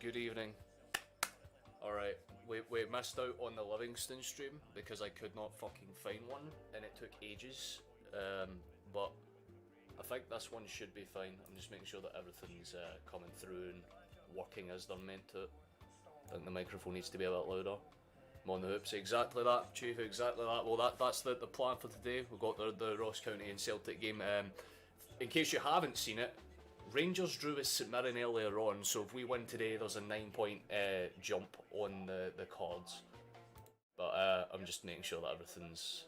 Good evening. Alright, we missed out on the Livingston stream because I could not fucking find one and it took ages. But I think this one should be fine. I'm just making sure that everything's coming through and working as they're meant to. I think the microphone needs to be a bit louder. I'm on the hoops, exactly that, Chief, exactly that. Well, that's the plan for today. We've got the Ross County and Celtic game. In case you haven't seen it, Rangers drew with St Mirren earlier on, so if we win today, there's a 9-point jump on the cards. But I'm just making sure that everything's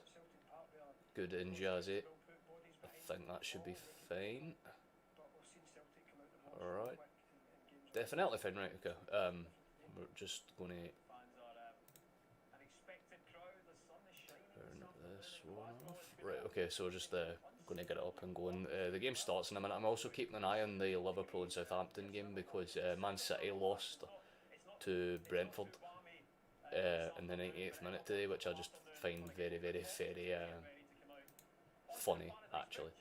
good and jazzy. I think that should be fine. Alright. Definitely fine, right, okay. We're just going to turn this one off. Right, okay, so we're just going to get it up and going. The game starts in a minute. I'm also keeping an eye on the Liverpool and Southampton game because Man City lost to Brentford in the 98th minute today, which I just find very, very, very funny, actually.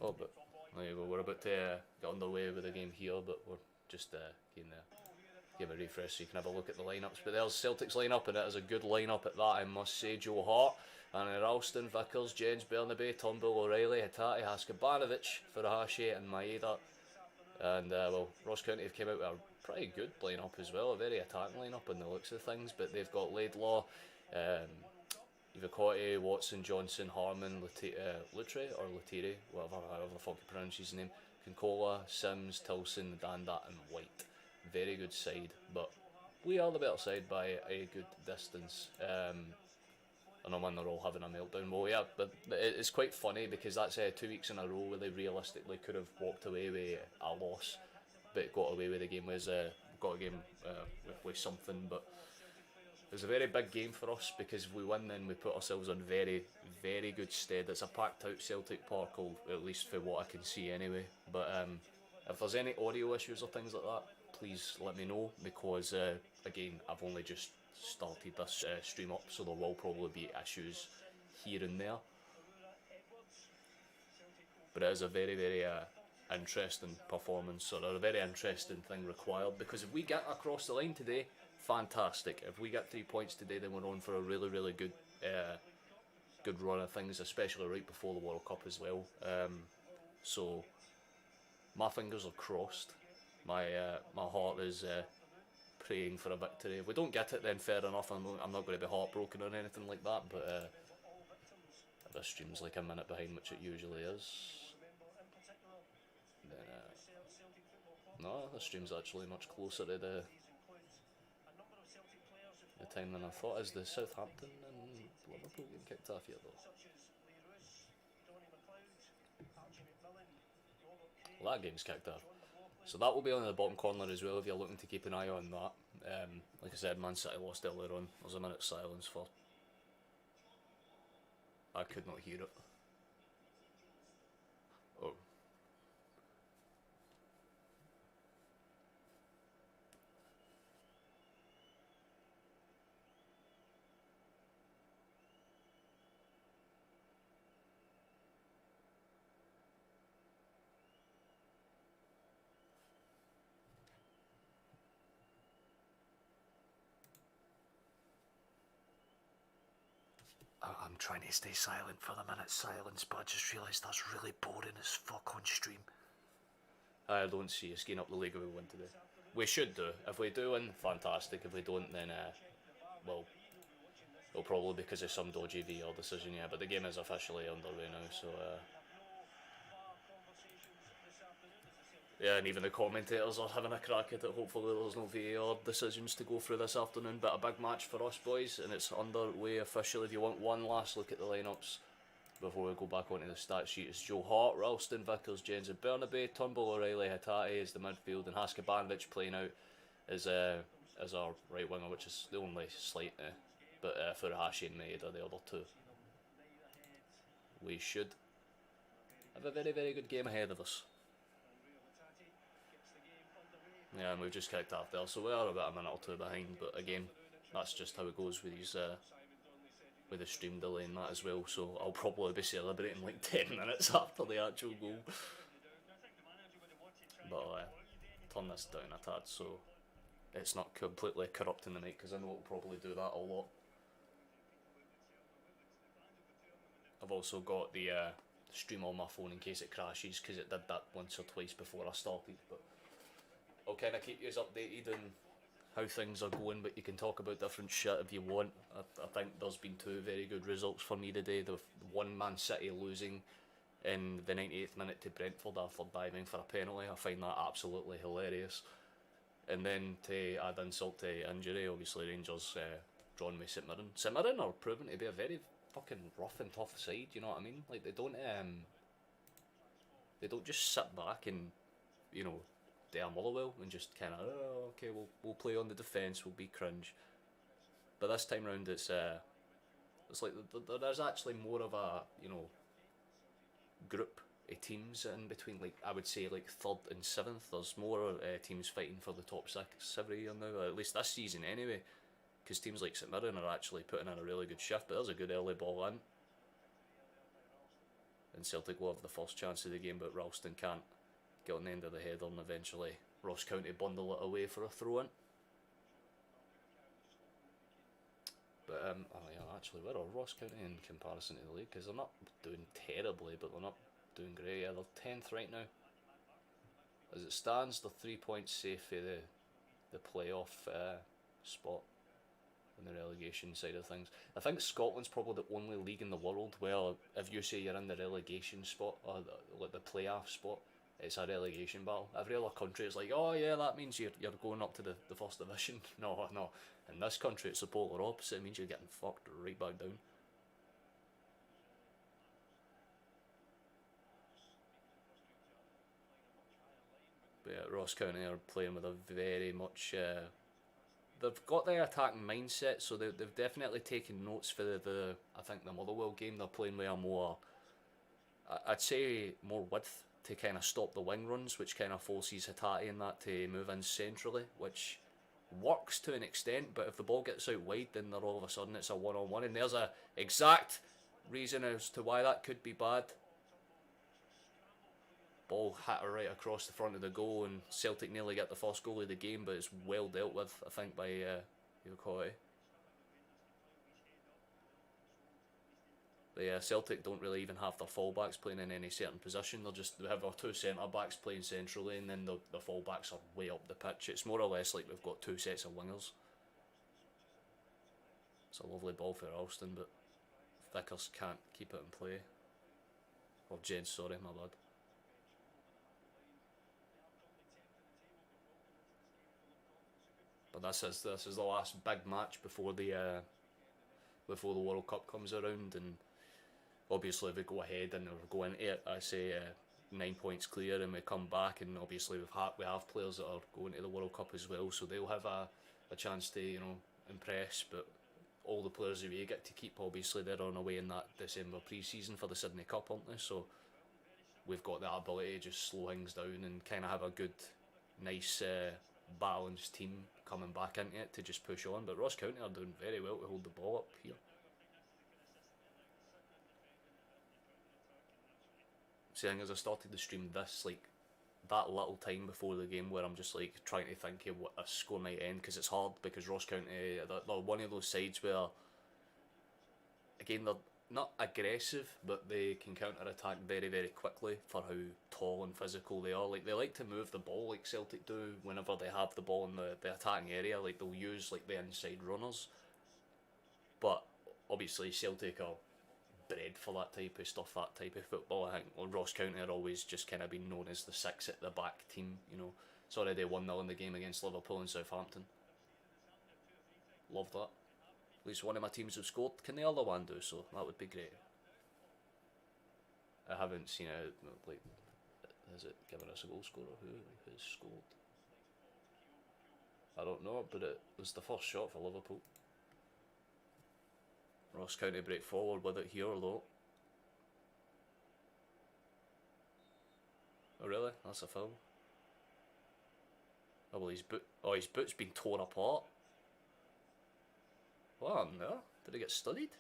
Oh, but there you go. We're about to get underway with the game here, but we're just give a refresh so you can have a look at the lineups. But there's Celtic's lineup, and it is a good lineup at that, I must say. Joe Hart, and Ralston, Vickers, Jens, Bernabe, Turnbull, O'Reilly, Hitati, Haskabanovic, Furuhashi, and Maeda. And well, Ross County have come out with a pretty good lineup as well, a very attacking lineup in the looks of things. But they've got Laidlaw, Ivacotti, Watson, Johnson, Harmon, Lutre or Lutiri, however the fuck you pronounce his name, Concola, Sims, Tilson, Danda, and White. Very good side, but we are the better side by a good distance. I know, man, they're all having a meltdown. Well, yeah, but it's quite funny because that's 2 weeks in a row where they realistically could have walked away with a loss, but got away with the game. Got a game with something, but it was a very big game for us because if we win, then we put ourselves on very, very good stead. It's a packed out Celtic Park, at least for what I can see anyway. But if there's any audio issues or things like that, please let me know because again, I've only just started this stream up, so there will probably be issues here and there. But it is a very, very interesting performance, or a very interesting thing required, because if we get across the line today, fantastic. If we get 3 points today, then we're on for a really, really good good run of things, especially right before the World Cup as well. So my fingers are crossed. My heart is praying for a victory. If we don't get it, then fair enough. I'm not going to be heartbroken or anything like that. But if this stream's like a minute behind, which it usually is, then no, this stream's actually much closer to the time than I thought. Is the Southampton and Liverpool getting kicked off yet though? Well, that game's kicked off. So that will be on the bottom corner as well if you're looking to keep an eye on that. Like I said, Man City lost earlier on. There's a minute's silence for... I could not hear it. Oh. I'm trying to stay silent for the minute's silence, but I just realised that's really boring as fuck on stream. I don't see us getting up the league if we win today. We should do. If we do win, fantastic. If we don't, then well, it'll probably be because of some dodgy VR decision, yeah. But the game is officially underway now, so yeah, and even the commentators are having a crack at it. Hopefully there's no VAR decisions to go through this afternoon, but a big match for us boys, and it's underway officially. If you want one last look at the lineups before we go back onto the stat sheet, it's Joe Hart, Ralston, Vickers, Jens and Bernabe, Turnbull, O'Reilly, Hitati is the midfield, and Haskabanovic playing out as our right winger, which is the only slight, but Furuhashi and Maeda are the other two. We should have a very, very good game ahead of us. Yeah, and we've just kicked off there, so we are about a minute or two behind, but again, that's just how it goes with these, with the stream delay and that as well, so I'll probably be celebrating like 10 minutes after the actual goal. But turn this down a tad so it's not completely corrupting the mic, because I know it'll probably do that a lot. I've also got the stream on my phone in case it crashes, because it did that once or twice before I started. But I'll kind of keep you updated on how things are going, but you can talk about different shit if you want. I think there's been two very good results for me today. The one Man City losing in the 98th minute to Brentford after diving for a penalty. I find that absolutely hilarious. And then to add insult to injury, obviously Rangers drawn with St Mirren. St Mirren are proven to be a very fucking rough and tough side, you know what I mean? Like, they don't just sit back and, you know, do a Motherwell and just kind of, oh, okay, we'll play on the defence, we'll be cringe. But this time round, it's like there's actually more of a, you know, group of teams in between. Like, I would say like 3rd and 7th. There's more teams fighting for the top 6 every year now, at least this season anyway. Because teams like St Mirren are actually putting in a really good shift, but there's a good early ball in. And Celtic will have the first chance of the game, but Ralston can't get on the end of the header, and eventually Ross County bundle it away for a throw-in. But, oh yeah, actually, where are Ross County in comparison to the league? Because they're not doing terribly, but they're not doing great. Yeah, they're 10th right now. As it stands, they're 3 points safe for the playoff spot on the relegation side of things. I think Scotland's probably the only league in the world where if you say you're in the relegation spot, or like the playoff spot, it's a relegation battle. Every other country is like, oh yeah, that means you're going up to the first division. No. In this country, it's the polar opposite. It means you're getting fucked right back down. But yeah, Ross County are playing with a very much... they've got their attacking mindset, so they've definitely taken notes for the I think the Motherwell game. They're playing with a more... I'd say more width to kind of stop the wing runs, which kind of forces Hatate and that to move in centrally, which works to an extent, but if the ball gets out wide, then they're all of a sudden it's a one-on-one, and there's a exact reason as to why that could be bad. Ball hit her right across the front of the goal, and Celtic nearly get the first goal of the game, but it's well dealt with, I think, by Yokoi. But yeah, Celtic don't really even have their fullbacks playing in any certain position. They have our 2 centre backs playing centrally, and then the fullbacks are way up the pitch. It's more or less like we've got 2 sets of wingers. It's a lovely ball for Alston, but Vickers can't keep it in play. Or Jens, sorry, my bad. But this is the last big match before the World Cup comes around, and obviously if we go ahead and we're going into it, I say 9 points clear, and we come back, and obviously we have players that are going to the World Cup as well, so they'll have a chance to, you know, impress. But all the players that we get to keep, obviously they're on away in that December pre-season for the Sydney Cup, aren't they? So we've got that ability to just slow things down and kind of have a good, nice, balanced team coming back into it to just push on. But Ross County are doing very well to hold the ball up here. Seeing as I started the stream this, like, that little time before the game where I'm just like trying to think of what a score might end, because it's hard, because Ross County, they're one of those sides where, again, they're not aggressive, but they can counter-attack very, very quickly for how tall and physical they are. Like, they like to move the ball like Celtic do whenever they have the ball in the attacking area. Like, they'll use like the inside runners, but obviously Celtic are bred for that type of stuff, that type of football. I think Ross County are always just kind of been known as the 6 at the back team, you know. It's already 1-0 in the game against Liverpool and Southampton. Love that. At least one of my teams have scored. Can the other one do so? That would be great. I haven't seen it, like, has it given us a goal scorer? Who has scored? I don't know, but it was the first shot for Liverpool. Ross County break forward with it here though. Oh really? That's a foul. Oh well, his boot's been torn apart. What happened there? Did it get studied?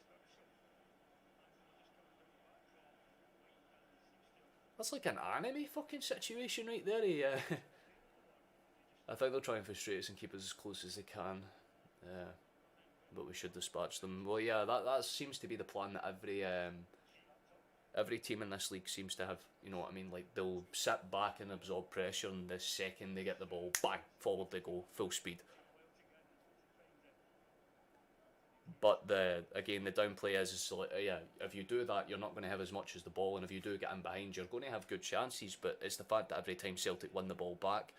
That's like an anime fucking situation right there. I think they'll try and frustrate us and keep us as close as they can. But we should dispatch them. Well, yeah, that seems to be the plan that every team in this league seems to have. You know what I mean? Like, they'll sit back and absorb pressure, and the second they get the ball, bang, forward they go, full speed. But the downplay is like, yeah, if you do that, you're not going to have as much as the ball, and if you do get in behind, you're going to have good chances. But it's the fact that every time Celtic win the ball back,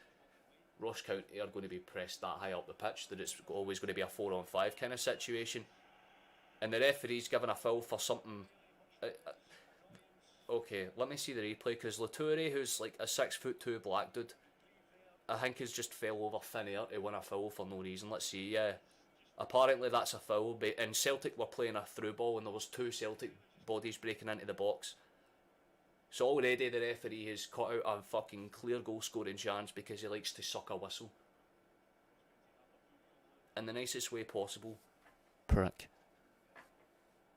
Ross County are going to be pressed that high up the pitch that it's always going to be a 4-on-5 kind of situation. And the referee's given a foul for something. Okay, let me see the replay, because Latoure, who's like a 6'2" black dude, I think has just fell over thin air to win a foul for no reason. Let's see, yeah. Apparently that's a foul, and Celtic were playing a through ball and there was 2 Celtic bodies breaking into the box. So already the referee has cut out a fucking clear goal scoring chance because he likes to suck a whistle. In the nicest way possible. Prick.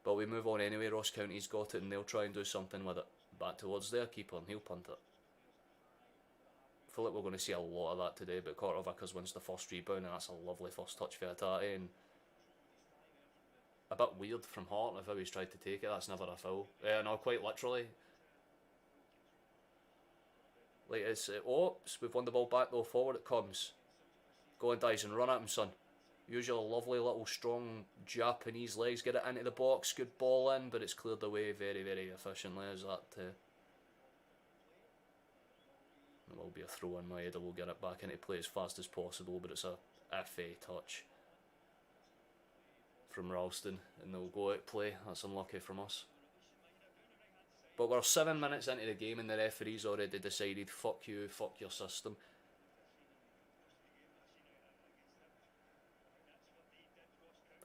But we move on anyway. Ross County's got it and they'll try and do something with it. Back towards their keeper and he'll punt it. I feel like we're going to see a lot of that today, but Carter Vickers wins the first rebound and that's a lovely first touch for Atati, and a bit weird from Hart if how he's tried to take it. That's never a foul. No, quite literally. Like, it's, we've won the ball back though, forward it comes. Go on, Dyson, run at him, son. Use your lovely little strong Japanese legs, get it into the box, good ball in, but it's cleared away very, very efficiently. Is that it will be a throw in. Maeda will get it back into play as fast as possible, but it's a FA touch from Ralston, and they'll go out play. That's unlucky from us. But we're 7 minutes into the game and the referee's already decided, fuck you, fuck your system.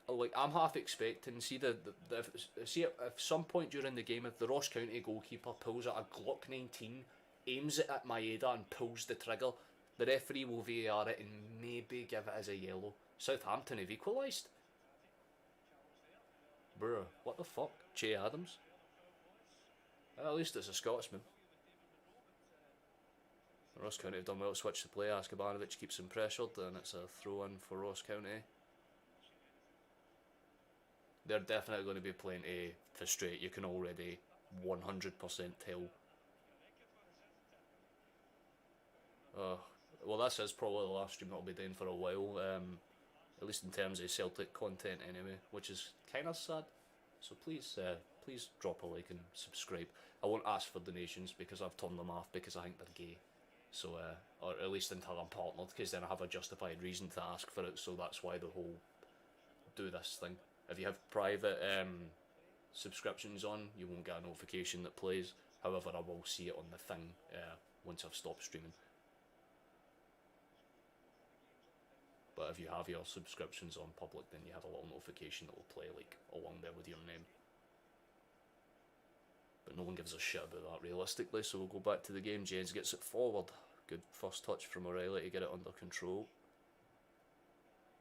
Like, I'm half expecting, see if some point during the game, if the Ross County goalkeeper pulls out a Glock 19, aims it at Maeda and pulls the trigger, the referee will VAR it and maybe give it as a yellow. Southampton have equalised. Bruh, what the fuck? Che Adams? At least it's a Scotsman. Ross County have done well to switch the play. Askabanovic keeps him pressured and it's a throw in for Ross County. They're definitely going to be playing to frustrate. You can already 100% tell. Well, this is probably the last stream that I'll be doing for a while. At least in terms of Celtic content anyway, which is kind of sad. So please drop a like and subscribe. I won't ask for donations because I've turned them off because I think they're gay. So, or at least until I'm partnered, because then I have a justified reason to ask for it. So that's why the whole do this thing. If you have private subscriptions on, you won't get a notification that plays. However, I will see it on the thing once I've stopped streaming. But if you have your subscriptions on public, then you have a little notification that will play like along there with your name. But no one gives a shit about that realistically, so we'll go back to the game. James gets it forward. Good first touch from O'Reilly to get it under control.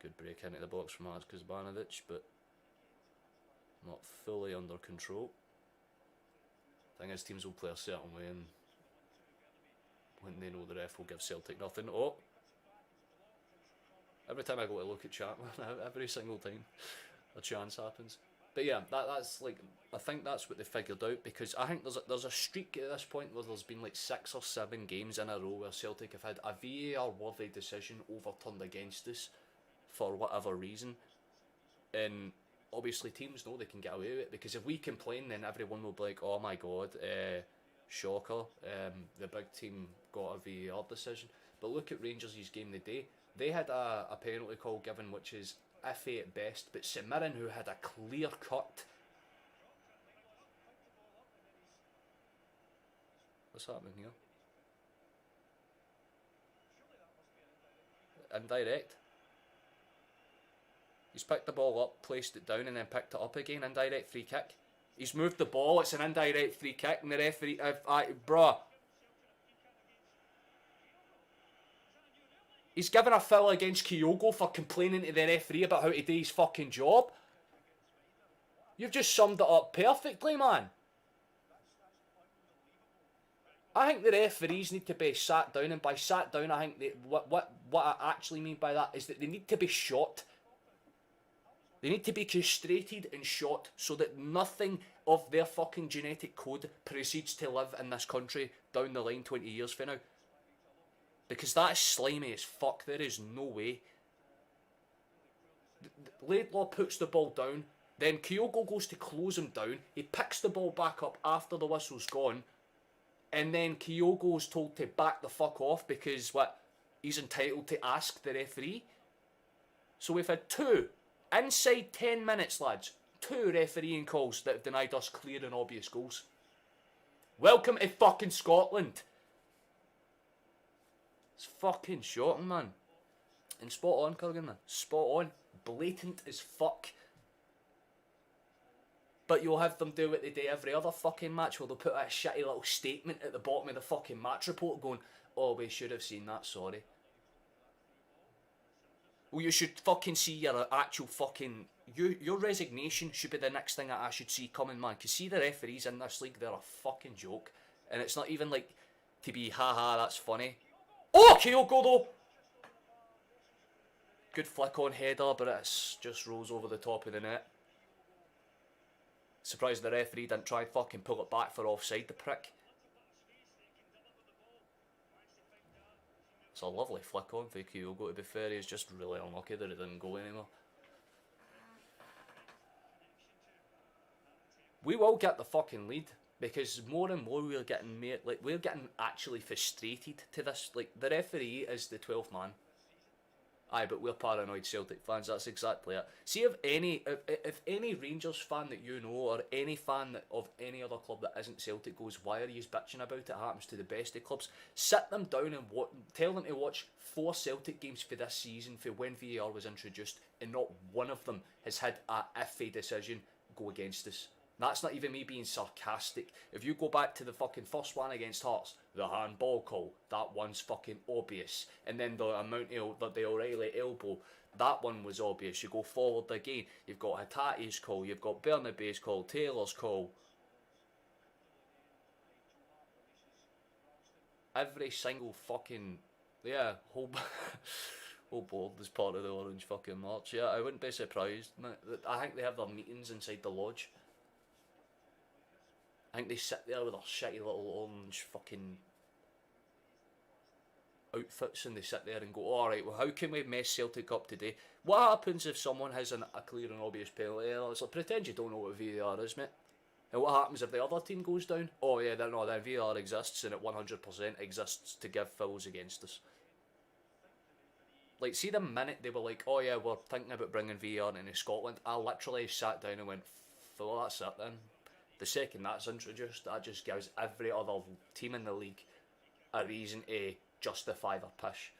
Good break into the box from Askabanovic, but not fully under control. Thing is, teams will play a certain way, and when they know the ref will give Celtic nothing. Oh! Every time I go to look at chat, every single time a chance happens. But yeah, that's like, I think that's what they figured out, because I think there's a streak at this point where there's been like 6 or 7 games in a row where Celtic have had a VAR worthy decision overturned against us for whatever reason. And obviously teams know they can get away with it, because if we complain then everyone will be like, oh my god, shocker, the big team got a VAR decision. But look at Rangers' game today. They had a penalty call given which is iffy at best, but St Mirren, who had a clear cut. What's happening here? Indirect. He's picked the ball up, placed it down and then picked it up again. Indirect free kick. He's moved the ball, it's an indirect free kick, and the referee, bruh. He's given a foul against Kyogo for complaining to the referee about how to do his fucking job. You've just summed it up perfectly, man. I think the referees need to be sat down, and by sat down, I think what I actually mean by that is that they need to be shot. They need to be castrated and shot so that nothing of their fucking genetic code proceeds to live in this country down the line 20 years from now. Because that is slimy as fuck. There is no way. Laidlaw puts the ball down, then Kyogo goes to close him down. He picks the ball back up after the whistle's gone, and then Kyogo's told to back the fuck off because he's entitled to ask the referee. So we've had two, inside 10 minutes, lads, two refereeing calls that have denied us clear and obvious goals. Welcome to fucking Scotland. It's fucking shocking, man. And spot on, Kurgan, man. Spot on. Blatant as fuck. But you'll have them do what they do every other fucking match where they'll put a shitty little statement at the bottom of the fucking match report going, oh, we should have seen that, sorry. Well, you should fucking see your actual fucking... Your resignation should be the next thing that I should see coming, man. Because see the referees in this league, they're a fucking joke. And it's not even like to be, haha, that's funny. Oh, Kyogo though! Good flick on header, but it just rolls over the top of the net. Surprised the referee didn't try and fucking pull it back for offside, the prick. It's a lovely flick on for Kyogo, to be fair. He's just really unlucky that it didn't go anymore. We will get the fucking lead, because more and more we're getting actually frustrated to this. Like, the referee is the 12th man. Aye, but we're paranoid Celtic fans, that's exactly it. See if any Rangers fan that you know, or any fan of any other club that isn't Celtic goes, why are you bitching about it? It happens to the best of clubs. Sit them down and tell them to watch 4 Celtic games for this season for when VAR was introduced, and not one of them has had a iffy decision go against us. That's not even me being sarcastic. If you go back to the fucking first one against Hearts, the handball call, that one's fucking obvious. And then the amount of the O'Reilly elbow, that one was obvious. You go forward again, you've got Hatate's call, you've got Bernabei's call, Taylor's call. Every single fucking, whole board is part of the Orange fucking March. Yeah, I wouldn't be surprised. I think they have their meetings inside the lodge. I think they sit there with their shitty little orange fucking outfits, and they sit there and go, alright, well, how can we mess Celtic up today? What happens if someone has a clear and obvious penalty? It's like, pretend you don't know what VAR is, mate. And what happens if the other team goes down? Oh yeah, then VAR exists, and it 100% exists to give fouls against us. Like, see the minute they were like, oh yeah, we're thinking about bringing VAR into Scotland, I literally sat down and went, well, that's it then. The second that's introduced, that just gives every other team in the league a reason to justify their push.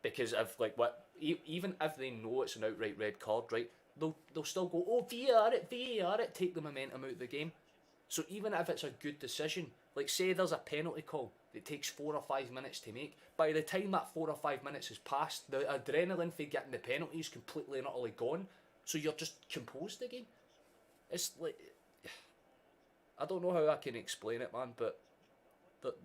Because if even if they know it's an outright red card, right, they'll still go, oh, VAR it, take the momentum out of the game. So even if it's a good decision, like say there's a penalty call that takes 4 or 5 minutes to make, by the time that 4 or 5 minutes has passed, the adrenaline for getting the penalty is completely and utterly gone. So you're just composed again. It's like, I don't know how I can explain it, man, but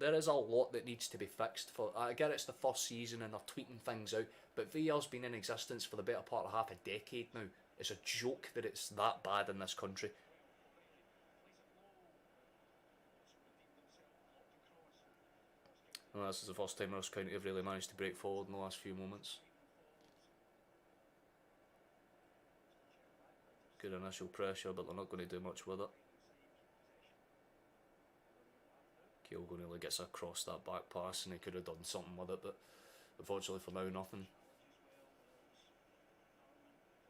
there is a lot that needs to be fixed. I get it's the first season and they're tweeting things out, but VAR's been in existence for the better part of half a decade now. It's a joke that it's that bad in this country. Well, this is the first time Ross County have really managed to break forward in the last few moments. Good initial pressure, but they're not going to do much with it. Kyogo nearly gets across that back pass and he could have done something with it, but unfortunately for now, nothing.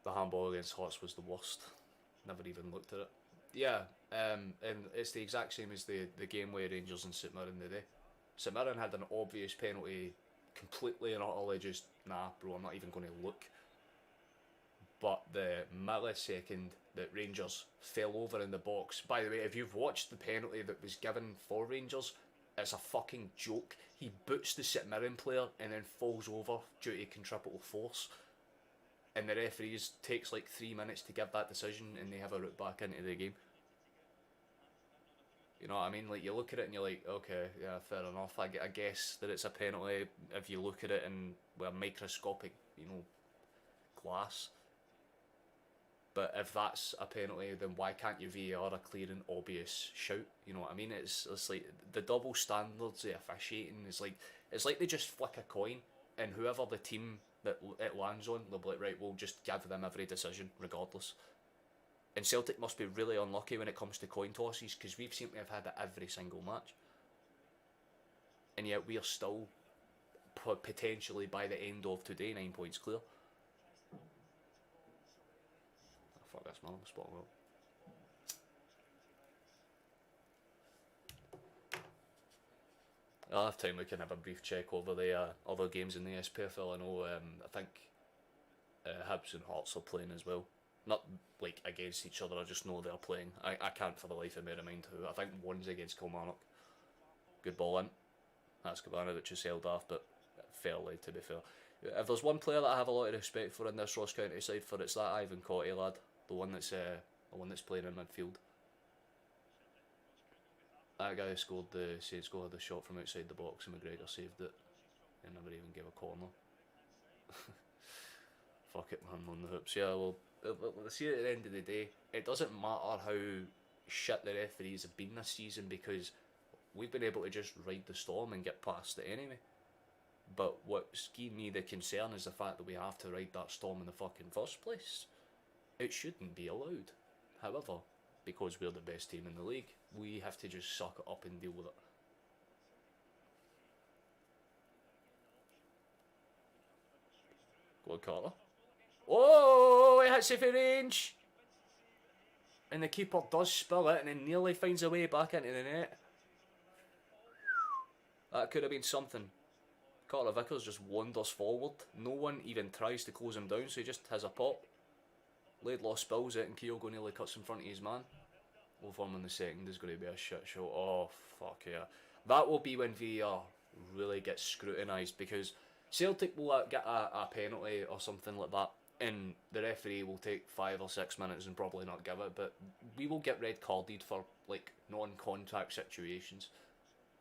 The handball against Hearts was the worst. Never even looked at it. Yeah, and it's the exact same as the game where Rangers and St Mirren today. St Mirren had an obvious penalty, completely and utterly just, nah bro, I'm not even going to look. But the millisecond that Rangers fell over in the box, by the way, if you've watched the penalty that was given for Rangers, it's a fucking joke. He boots the St Mirren player and then falls over due to centripetal force. And the referees takes like 3 minutes to give that decision and they have a route back into the game. You know what I mean? Like, you look at it and you're like, okay, yeah, fair enough. I guess that it's a penalty if you look at it in with a microscopic, you know, glass. But if that's a penalty, then why can't you VAR a clear and obvious shout? You know what I mean? It's like the double standards of officiating is like it's like they just flick a coin, and whoever the team that it lands on, they'll be like, right, we'll just give them every decision regardless. And Celtic must be really unlucky when it comes to coin tosses because we've seemed to have had it every single match, and yet we are still potentially by the end of today 9 points clear. Oh, fuck this man, I'm spot well. I'll have time we can have a brief check over the other games in the SPFL. I know I think Hibs and Hearts are playing as well. Not like against each other, I just know they're playing. I can't for the life of me remind who. I think one's against Kilmarnock. Good ball in. That's Cabana, which is held off, but fairly to be fair. If there's one player that I have a lot of respect for in this Ross County side, for it's that Ivan Cotty lad, the one that's playing in midfield. That guy who scored the Saints goal had the shot from outside the box and McGregor saved it and never even gave a corner. Fuck it, man, on the hoops. Yeah, well, see, at the end of the day, it doesn't matter how shit the referees have been this season because we've been able to just ride the storm and get past it anyway. But what's giving me the concern is the fact that we have to ride that storm in the fucking first place. It shouldn't be allowed. However, because we're the best team in the league, we have to just suck it up and deal with it. Go on, Carter. Oh, it hits it for range. And the keeper does spill it and then nearly finds a way back into the net. That could have been something. Carter Vickers just wanders forward. No one even tries to close him down, so he just has a pop. Laidlaw spills it and Kyogo nearly cuts in front of his man. Over him in the second is going to be a shit show. Oh, fuck yeah. That will be when VAR really gets scrutinised because Celtic will get a penalty or something like that and the referee will take 5 or 6 minutes and probably not give it, but we will get red carded for like non-contact situations.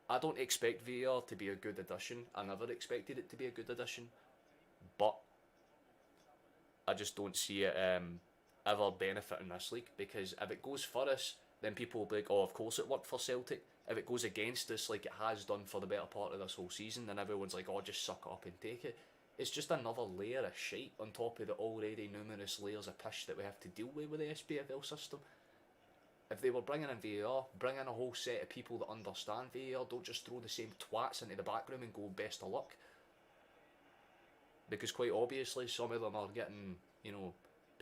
I don't expect VAR to be a good addition. I never expected it to be a good addition, but I just don't see it ever benefiting this league because if it goes for us, then people will be like, oh, of course it worked for Celtic. If it goes against us like it has done for the better part of this whole season, then everyone's like, oh, just suck it up and take it. It's just another layer of shite on top of the already numerous layers of pish that we have to deal with the SPFL system. If they were bringing in VAR, bring in a whole set of people that understand VAR, don't just throw the same twats into the back room and go best of luck. Because quite obviously some of them are getting,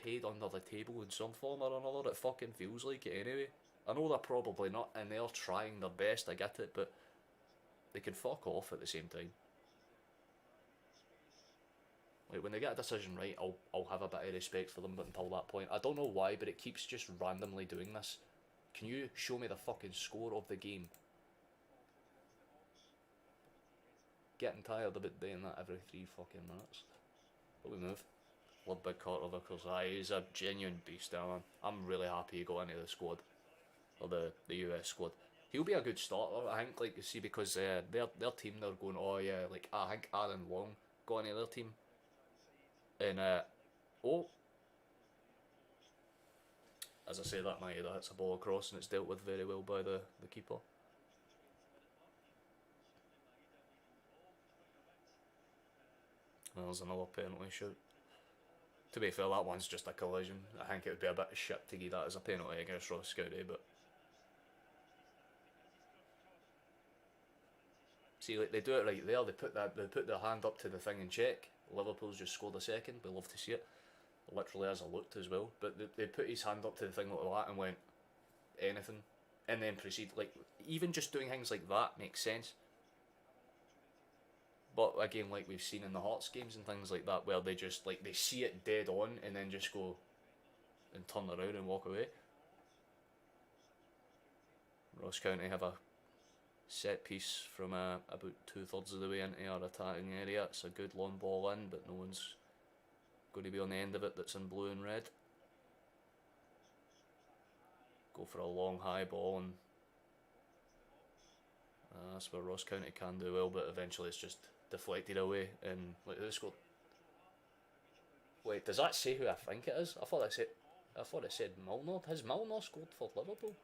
paid under the table in some form or another. It fucking feels like it anyway. I know they're probably not, and they're trying their best, I get it, but they can fuck off at the same time. Like, when they get a decision right, I'll have a bit of respect for them, but until that point, I don't know why, but it keeps just randomly doing this. Can you show me the fucking score of the game? Getting tired of it doing that every 3 fucking minutes. But we move. Love big Carter Vickers. He's a genuine beast, man. I'm really happy he got into the squad. Or the US squad. He'll be a good starter, I think, like, you see, because their team, they're going, oh yeah, like, I think Aaron Long got into their team. And, as I say that, my that hits a ball across and it's dealt with very well by the keeper. Well, there's another penalty shoot. To be fair, that one's just a collision. I think it would be a bit of shit to give that as a penalty against Ross County, but see, like, they do it right there. They put their hand up to the thing and check. Liverpool's just scored a second. We love to see it. Literally as I looked as well. But they put his hand up to the thing like that and went anything, and then proceed. Like, even just doing things like that makes sense. But again, like we've seen in the Hearts games and things like that, where they just like they see it dead on and then just go and turn around and walk away. Ross County have a set piece from about 2/3 of the way into our attacking area. It's a good long ball in, but no one's going to be on the end of it that's in blue and red. Go for a long high ball and That's where Ross County can do well, but eventually it's just deflected away. And like they scored. Wait, does that say who I think it is? I thought it said Milner. Has Milner scored for Liverpool?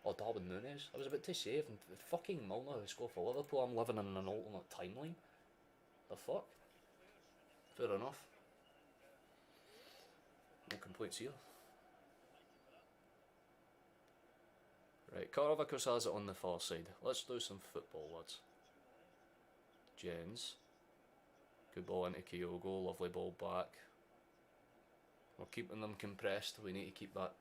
Or Darwin Núñez? I was about to say, if fucking Milner has scored for Liverpool, I'm living in an alternate timeline. The fuck? Fair enough. No complaints here. Right, Vickers has it on the far side. Let's do some football, lads. Jens. Good ball into Kyogo, lovely ball back. We're keeping them compressed. We need to keep that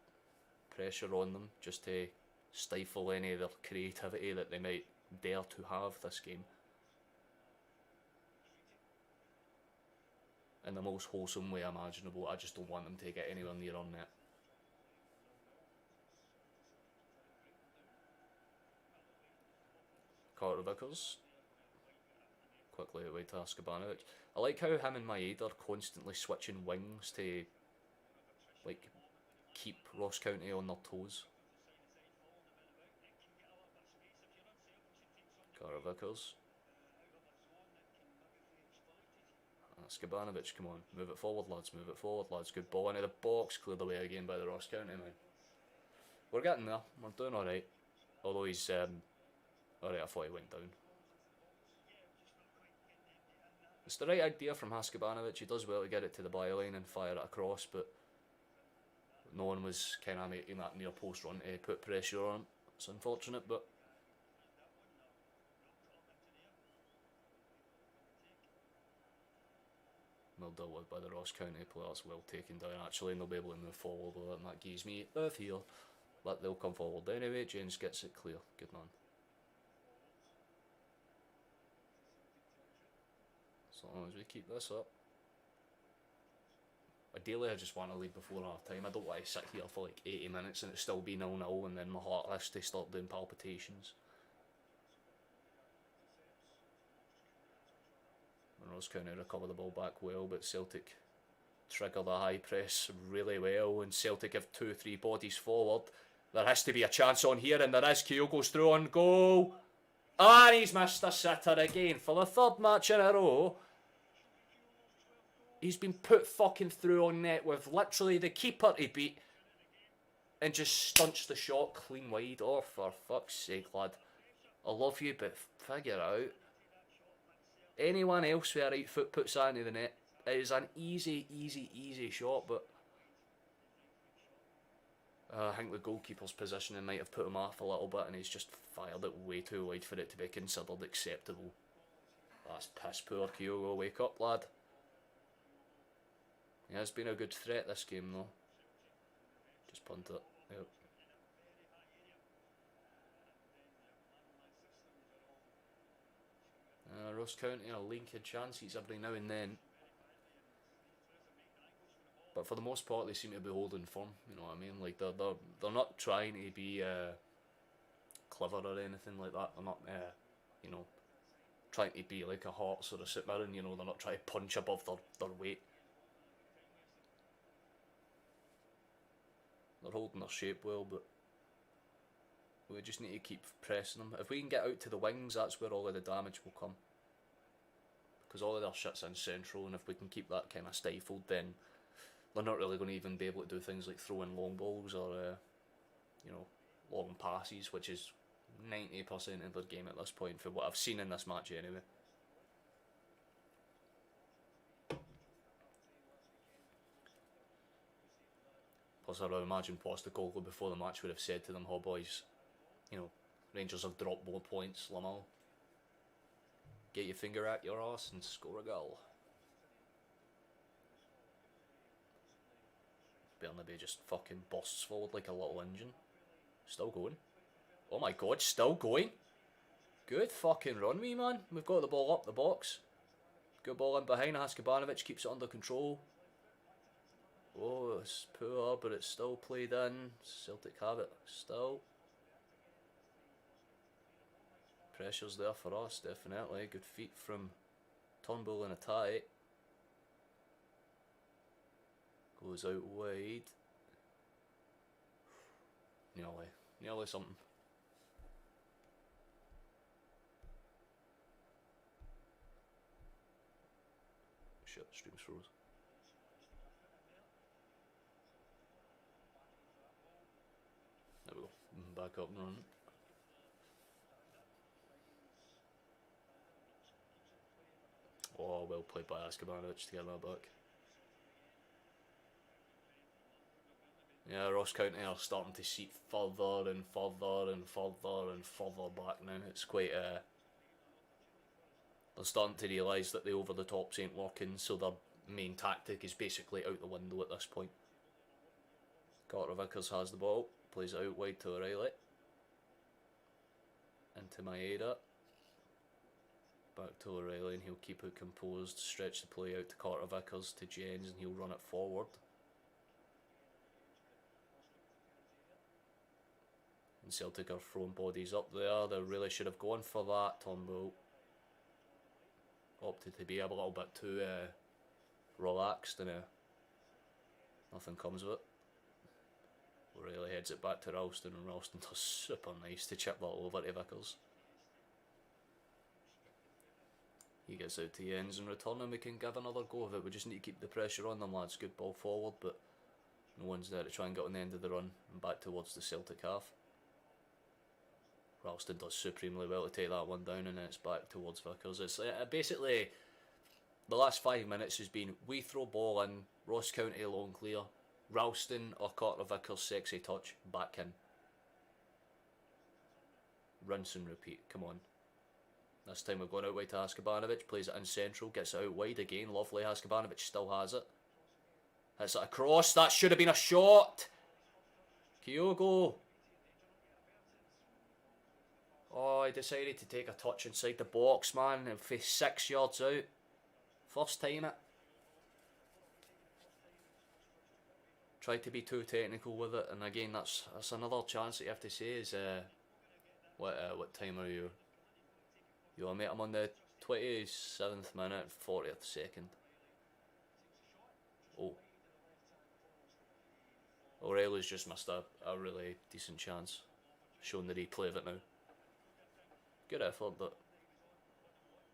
pressure on them just to stifle any of their creativity that they might dare to have this game. In the most wholesome way imaginable. I just don't want them to get anywhere near on net. Vickers. Quickly away to Askabanovic. I like how him and Maeda are constantly switching wings to like keep Ross County on their toes. Vickers. Askabanovic, come on, move it forward lads, move it forward lads. Good ball into the box, cleared away again by the Ross County man. We're getting there, we're doing alright. Although he's alright, I thought he went down. It's the right idea from Haskabanovic. He does well to get it to the byline and fire it across, but no one was kind of making that near post run to put pressure on him. It's unfortunate, but well dealt with by the Ross County players. Well taken down actually, and they'll be able to move forward with it, and that gives me the feel that they'll come forward anyway. James gets it clear. Good man. As long as we keep this up. Ideally I just want to lead before half time. I don't want to sit here for like 80 minutes and it still be 0-0 and then my heart has to start doing palpitations. Ross County recover the ball back well, but Celtic trigger the high press really well, and Celtic have 2-3 bodies forward. There has to be a chance on here, and there is. Kyogo's through on goal. And he's missed a sitter again for the third match in a row. He's been put fucking through on net with literally the keeper to beat and just stunts the shot clean wide. Oh, for fuck's sake, lad. I love you, but figure out. Anyone else with a right foot puts that into the net. It is an easy shot, but I think the goalkeeper's positioning might have put him off a little bit, and he's just fired it way too wide for it to be considered acceptable. That's piss poor. Kyogo, wake up, lad. He has been a good threat this game, though. Just punt it. Yep. Ross County are linking chances every now and then. But for the most part, they seem to be holding firm. You know what I mean? Like they're not trying to be clever or anything like that. They're not, you know, trying to be like a Hearts or a St Mirren. You know, they're not trying to punch above their weight. They're holding their shape well, but we just need to keep pressing them. If we can get out to the wings, that's where all of the damage will come. Because all of their shit's in central, and if we can keep that kind of stifled, then they're not really going to even be able to do things like throw in long balls or, you know, long passes, which is 90% of their game at this point, for what I've seen in this match anyway. Plus, I would imagine Postecoglou before the match would have said to them, "Oh boys, you know, Rangers have dropped more points, Lamal. Get your finger at your arse and score a goal." Bernabé just fucking bursts forward like a little engine. Still going. Oh my god, still going. Good fucking run, wee man. We've got the ball up the box. Good ball in behind. Haskabanovic keeps it under control. Oh, it's poor, but it's still played in. Celtic have it still. Pressure's there for us, definitely. Good feet from Turnbull and a tie. Goes out wide. Nearly something. shit, stream's froze. There we go. Back up and running. Oh, well played by Askabanovic to get that back. Yeah, Ross County are starting to seep further and further and further and further back now. It's quite they're starting to realise that the over the tops ain't working, so their main tactic is basically out the window at this point. Carter Vickers has the ball, plays it out wide to O'Reilly. Into Maeda. Back to O'Reilly, and he'll keep it composed, stretch the play out to Carter Vickers to Jens, and he'll run it forward. And Celtic are throwing bodies up there. They really should have gone for that. Turnbull opted to be a little bit too relaxed, and nothing comes of it. O'Reilly heads it back to Ralston, and Ralston does super nice to chip that over to Vickers. He gets out to Jens in return, and we can give another go of it. We just need to keep the pressure on them, lads. Good ball forward, but no one's there to try and get on the end of the run and back towards the Celtic half. Ralston does supremely well to take that one down, and then it's back towards Vickers. It's basically the last 5 minutes has been we throw ball in, Ross County long clear, Ralston or Carter Vickers sexy touch, back in. Rinse and repeat, come on. This time we've gone out wide to Haskabanovic, plays it in central, gets it out wide again, lovely, Haskabanovic still has it. Hits it across, that should have been a shot! Kyogo! Oh, he decided to take a touch inside the box, man, and face 6 yards out. First time it. Tried to be too technical with it, and again, that's another chance that you have to say is, what time are you? You mate, I'm on the 27th minute, 40th second. Oh. O'Reilly's just missed a really decent chance. Showing the replay of it now. Good effort, but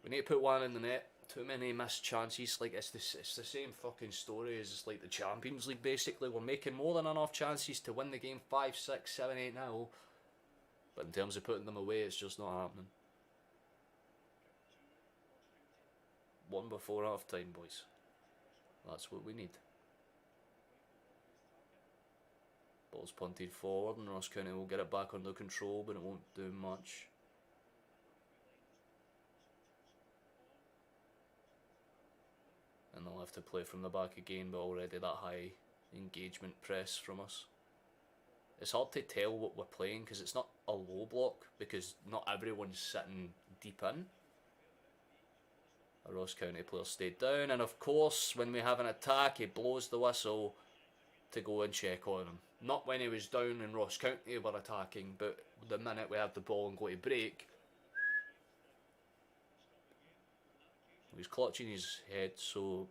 we need to put one in the net. Too many missed chances. Like it's the same fucking story as like the Champions League. Basically, we're making more than enough chances to win the game 5, 6, 7, 8-0. But in terms of putting them away, it's just not happening. One before half time, boys. That's what we need. Ball's punted forward, and Ross County will get it back under control, but it won't do much. And they'll have to play from the back again, but already that high engagement press from us. It's hard to tell what we're playing because it's not a low block, because not everyone's sitting deep in. A Ross County player stayed down, and of course when we have an attack he blows the whistle to go and check on him. Not when he was down and Ross County were attacking, but the minute we have the ball and go to break, he's clutching his head, so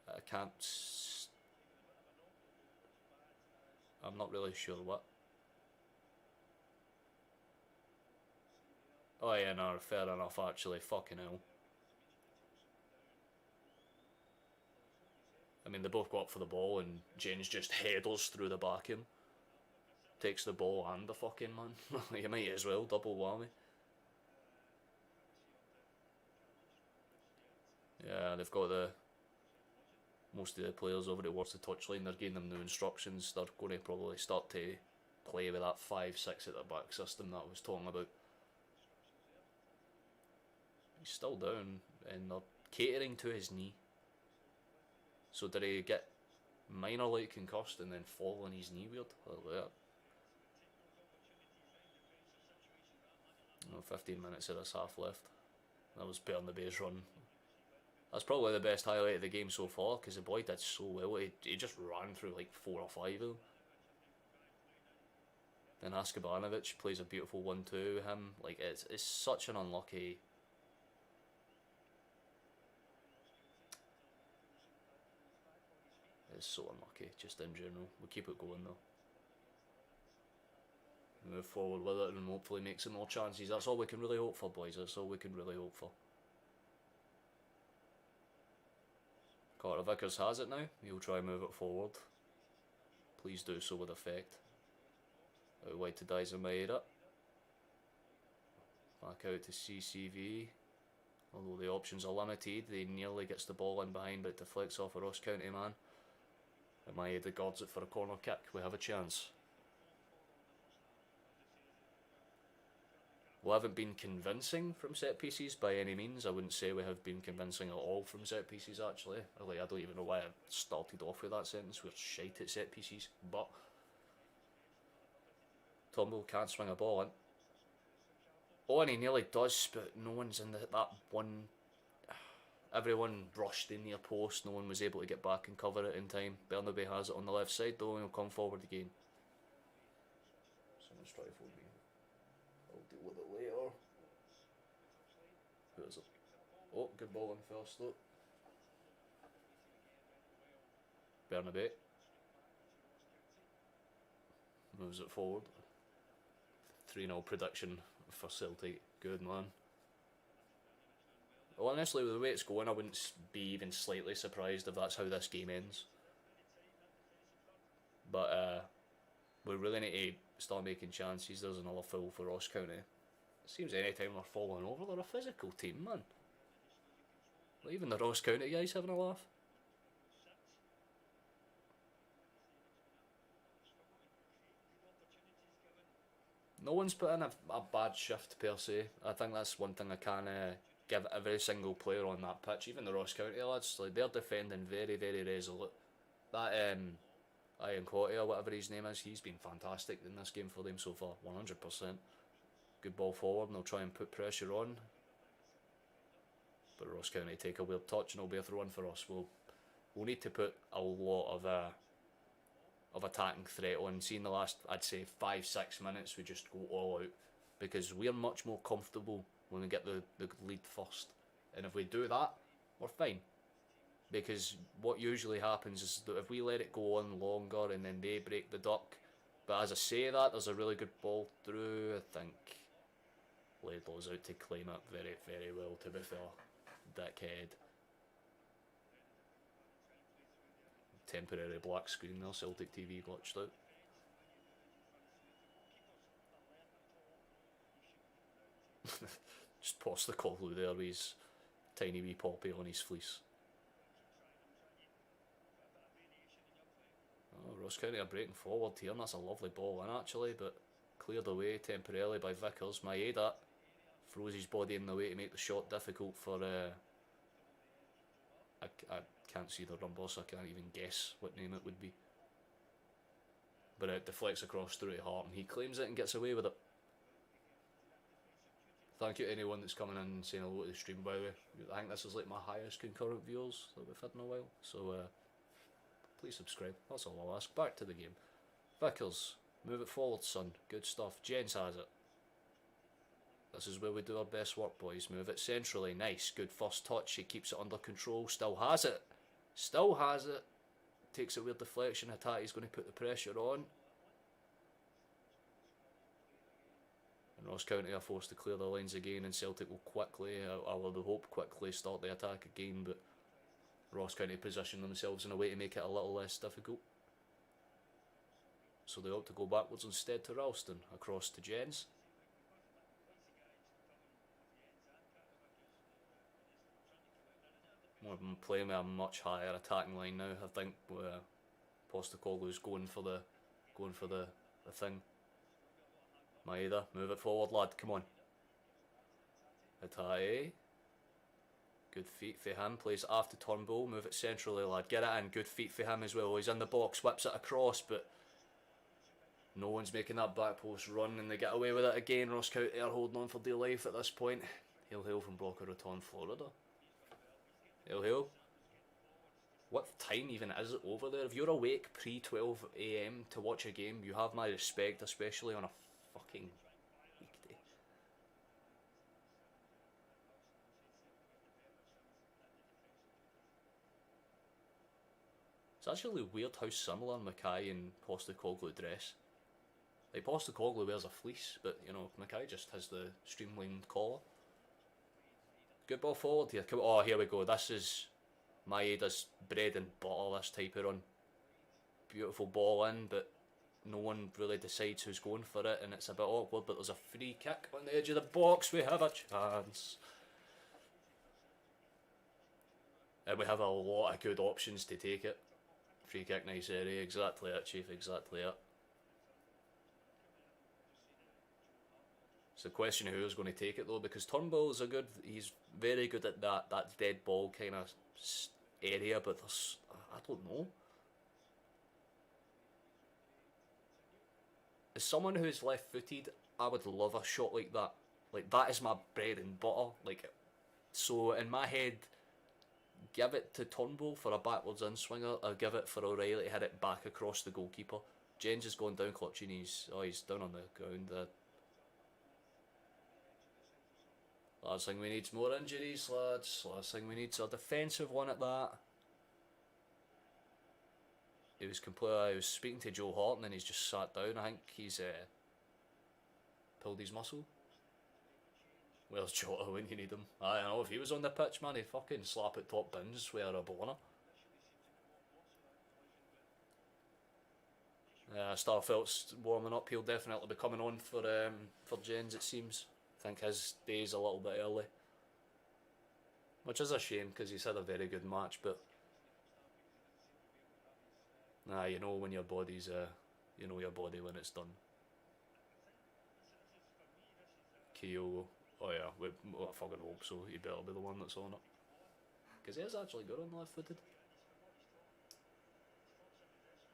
I can't. I'm not really sure what. Oh yeah, no, fair enough actually, fucking hell. I mean, they both go up for the ball and James just headers through the back of him. Takes the ball and the fucking man. You might as well, double whammy. Yeah, they've got most of the players over towards the touchline. They're giving them new instructions. They're going to probably start to play with that 5-6 at the back system that I was talking about. He's still down, and they're catering to his knee. So did he get minor concussed and then fall on his knee weird? Like that. 15 minutes of this half left. That was better than the base run. That's probably the best highlight of the game so far, because the boy did so well. He just ran through like 4 or 5 of them. Then Askabanovic plays a beautiful 1-2 with him. Like it's such an unlucky. It's so unlucky, just in general. We'll keep it going though. Move forward with it and hopefully make some more chances. That's all we can really hope for, boys. That's all we can really hope for. Carter Vickers has it now. He'll try and move it forward. Please do so with effect. Out wide to Dyson Maeda. Back out to CCV. Although the options are limited, he nearly gets the ball in behind, but deflects off a Ross County man. And Maeda guards it for a corner kick. We have a chance. We haven't been convincing from set pieces by any means. I wouldn't say we have been convincing at all from set pieces actually. Really, I don't even know why I started off with that sentence. We're shite at set pieces. But Tombo can't swing a ball in. Oh, and he nearly does, but no one's in that one. Everyone rushed in near post. No one was able to get back and cover it in time. Bernabe has it on the left side though, and he'll come forward again. Someone's trying to phone me. I'll deal with it later. Who is it? Oh, good ball in first though. Bernabe moves it forward. 3-0 prediction for Celtic. Good man. Well, honestly, with the way it's going, I wouldn't be even slightly surprised if that's how this game ends. But we really need to start making chances. There's another foul for Ross County. It seems any time they're falling over, they're a physical team, man. Like, even the Ross County guys having a laugh. No one's put in a bad shift per se. I think that's one thing I can give every single player on that pitch, even the Ross County lads. Like, they're defending very, very resolute. That Ian Quatty or whatever his name is, he's been fantastic in this game for them so far, 100%. Good ball forward and they'll try and put pressure on. But Ross County take a weird touch and it'll be a throw in for us. We'll need to put a lot of attacking threat on. Seeing the last, I'd say 5-6 minutes, we just go all out because we're much more comfortable when we get the lead first, and if we do that, we're fine. Because what usually happens is that if we let it go on longer and then they break the duck, but as I say that, there's a really good ball through. I think Laidlaw's out to claim it very, very well, to be fair. Dickhead. Temporary black screen there, Celtic TV glitched out. Just post the call through there with his tiny wee poppy on his fleece. Oh, Ross County are breaking forward here, and that's a lovely ball in actually, but cleared away temporarily by Vickers. Maeda throws his body in the way to make the shot difficult for I can't see the number, so I can't even guess what name it would be. But it deflects across through to Hart and he claims it and gets away with it. Thank you to anyone that's coming in and saying hello to the stream, by the way. I think this is like my highest concurrent viewers that we've had in a while, so please subscribe, that's all I'll ask. Back to the game. Vickers, move it forward son, good stuff. Jens has it. This is where we do our best work, boys. Move it centrally, nice, good first touch, he keeps it under control, still has it. Still has it. Takes a weird deflection. Hatati's going to put the pressure on. And Ross County are forced to clear the lines again, and Celtic will quickly, I would hope, quickly start the attack again, but Ross County position themselves in a way to make it a little less difficult. So they opt to go backwards instead to Ralston, across to Jens. We're playing with a much higher attacking line now. I think Postecoglou's going for the thing. Maeda, move it forward, lad. Come on. Hatati. Good feet for him. Plays after Turnbull. Move it centrally, lad. Get it in. Good feet for him as well. He's in the box. Whips it across, but no one's making that back post run, and they get away with it again. Ross County are holding on for dear life at this point. Hail hail from Boca Raton, Florida. Hail hail. What time even is it over there? If you're awake pre-12 AM to watch a game, you have my respect, especially on a fucking weekday. It's actually weird how similar Mackay and Postecoglou dress. Like, Postecoglou wears a fleece, but, you know, Mackay just has the streamlined collar. Good ball forward here. Oh, here we go. This is Maeda's bread and butter, this type of run. Beautiful ball in, but no one really decides who's going for it, and it's a bit awkward, but there's a free kick on the edge of the box. We have a chance. And we have a lot of good options to take it. Free kick, nice area. Exactly it, Chief, exactly it. It's the question of who's going to take it though, because Turnbull's he's very good at that dead ball kind of area, but I don't know. As someone who's left-footed, I would love a shot like that. Like, that is my bread and butter. Like, so in my head, give it to Turnbull for a backwards in-swinger, or give it for O'Reilly to hit it back across the goalkeeper. Jens is going down clutching, he's down on the ground. Last thing we need is more injuries, lads. Last thing we need is a defensive one at that. He was speaking to Joe Horton and he's just sat down. I think he's pulled his muscle. Where's Jota when you need him? I don't know, if he was on the pitch, man, he'd fucking slap at top bins with a boner. Starfelt's warming up. He'll definitely be coming on for Jens, it seems. I think his day's a little bit early, which is a shame because he's had a very good match, but you know when your body's you know your body when it's done. Kyogo, oh yeah, I fucking hope so. He better be the one that's on it, because he is actually good on left-footed.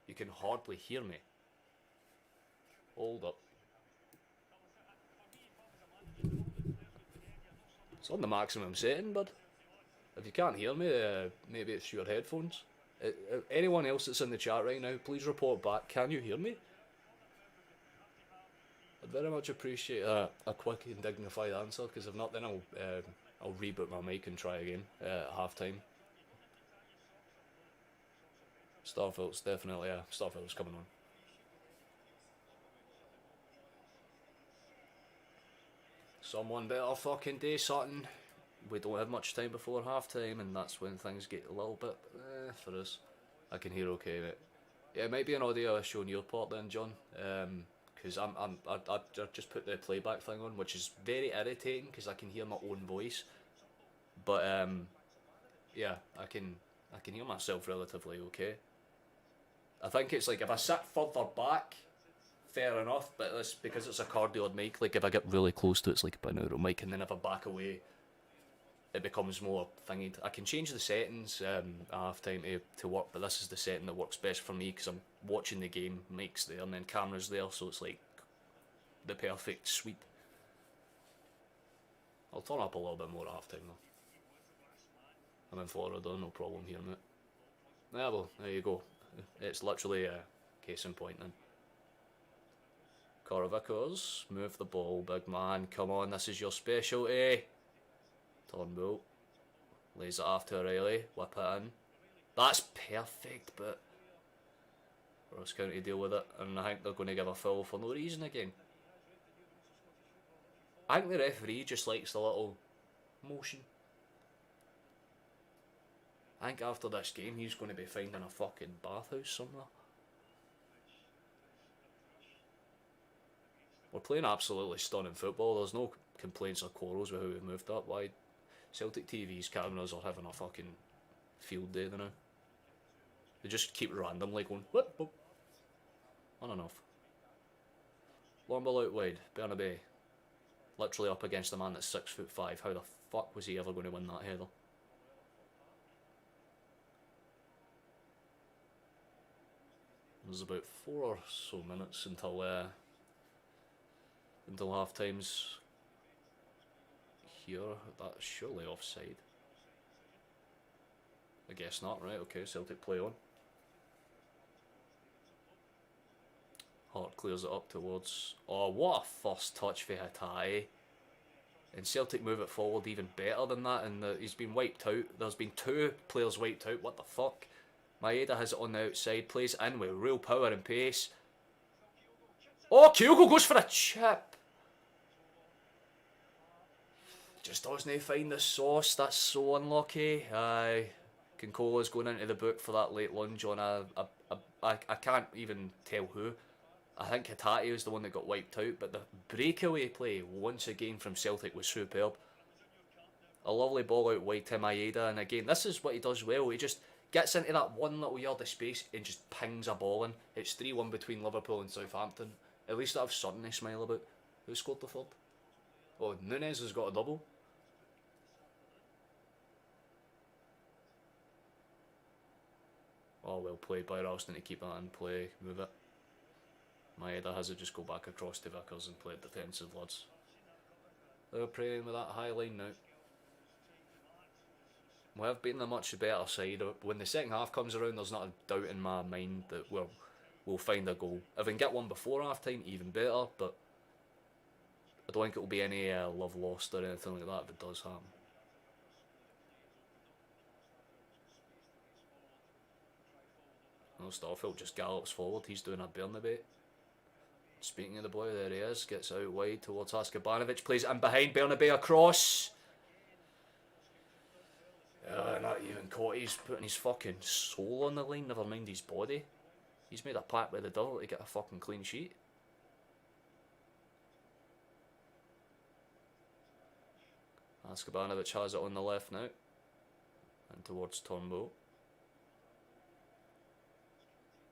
You can hardly hear me. Hold up. It's on the maximum setting, bud. If you can't hear me, maybe it's your headphones. Anyone else that's in the chat right now, please report back. Can you hear me? I'd very much appreciate a quick and dignified answer, because if not, then I'll reboot my mic and try again at half time. Starfelt's definitely, Starfelt's coming on. Someone better fucking do something. We don't have much time before half time, and that's when things get a little bit for us. I can hear okay, mate. Yeah, it might be an audio issue on your part then, John. Because I just put the playback thing on, which is very irritating because I can hear my own voice. But yeah, I can hear myself relatively okay. I think it's like if I sit further back, fair enough, but it's because it's a cardioid mic. Like if I get really close to it, it's like a binaural mic, and then if I back away, it becomes more thingied. I can change the settings at half time to work, but this is the setting that works best for me because I'm watching the game, mic's there, and then camera's there, so it's like the perfect sweep. I'll turn up a little bit more at half time though. I'm in Florida, no problem here, mate. Yeah, well, there you go. It's literally a case in point then. Vickers, move the ball, big man. Come on, this is your specialty. Turnbull lays it off to O'Reilly, whip it in. That's perfect, but Ross County deal with it, and I think they're going to give a foul for no reason again. I think the referee just likes the little motion. I think after this game he's going to be finding a fucking bathhouse somewhere. We're playing absolutely stunning football. There's no complaints or quarrels with how we've moved up. Why? Celtic TV's cameras are having a fucking field day now. They just keep randomly going, whoop, whoop. On and off. Long ball out wide. Bernabé. Literally up against a man that's 6'5". How the fuck was he ever going to win that header? There's about 4 or so minutes until half time's here. That's surely offside. I guess not, right? Okay, Celtic play on. Hart clears it up towards... Oh, what a first touch for Hatae. And Celtic move it forward even better than that, and he's been wiped out. There's been 2 players wiped out. What the fuck? Maeda has it on the outside, plays in with real power and pace. Oh, Kyogo goes for a chip. Just doesn't find the sauce. That's so unlucky. Aye. Kinkola's going into the book for that late lunge on I can't even tell who. I think Hatate was the one that got wiped out, but the breakaway play once again from Celtic was superb. A lovely ball out wide to Maeda, and again, this is what he does well. He just gets into that one little yard of space and just pings a ball in. It's 3-1 between Liverpool and Southampton. At least I have something to smile about. Who scored the third? Oh, Nunes has got a double. Oh, well played by Ralston to keep that in play, move it. Maeda has it just go back across to Vickers and play defensive lads. They're playing with that high line now. We have been the much better side. When the second half comes around, there's not a doubt in my mind that we'll find a goal. If we can get one before half time, even better, but I don't think it will be any love lost or anything like that if it does happen. No, Starfield just gallops forward. He's doing a Bernabei. Speaking of the boy, there he is. Gets out wide towards Haskabanovic. Plays it in behind. Bernabei across. Not even caught. He's putting his fucking soul on the line. Never mind his body. He's made a pact with the devil to get a fucking clean sheet. Haskabanovic has it on the left now. And towards Turnbull.